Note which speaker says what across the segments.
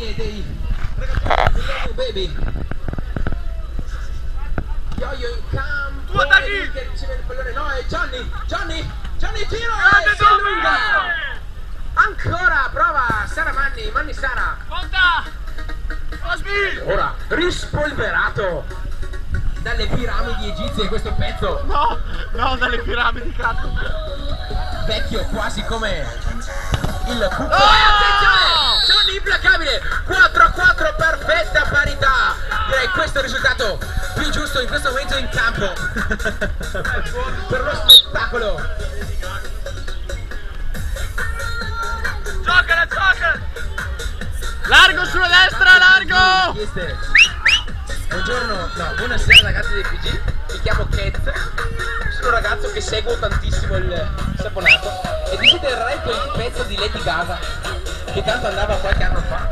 Speaker 1: famiglie dei ragazzini dei Baby. Yo-yo in campo, che riceve il pallone, no, è Johnny, tiro e si allunga. Ancora prova Sara Manni Sara. Ora rispolverato dalle piramidi egizie questo pezzo.
Speaker 2: No, dalle piramidi, cazzo.
Speaker 1: Vecchio quasi come il cupo. Attenzione! Johnny implacabile. 4-4, perfetta parità. Direi questo è il risultato più giusto in questo momento in campo. Per lo spettacolo.
Speaker 2: Gioca! Largo sulla destra, largo!
Speaker 1: Buongiorno, no, buonasera ragazzi del PG, mi chiamo Ket, sono un ragazzo che seguo tantissimo il saponato e desidererei quel pezzo di Lady Gaga che tanto andava qualche anno fa.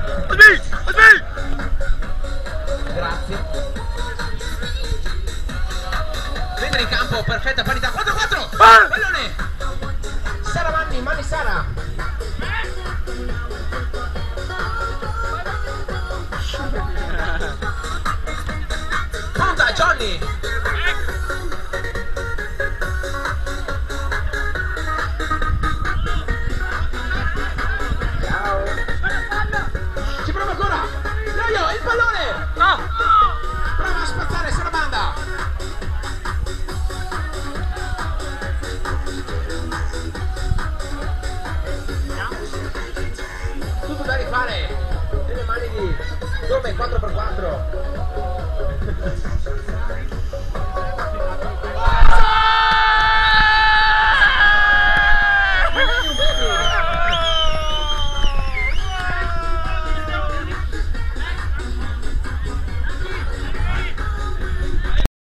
Speaker 1: Grazie. Mentre in campo, perfetta parità, 4-4! Pallone! Sara Manni Sara! Punta Johnny! Ciao! Ci prova ancora! Yo-yo, il pallone!
Speaker 2: No!
Speaker 1: Prova a spazzare sulla banda! Tutto da rifare! Nelle mani di Dome 4x4!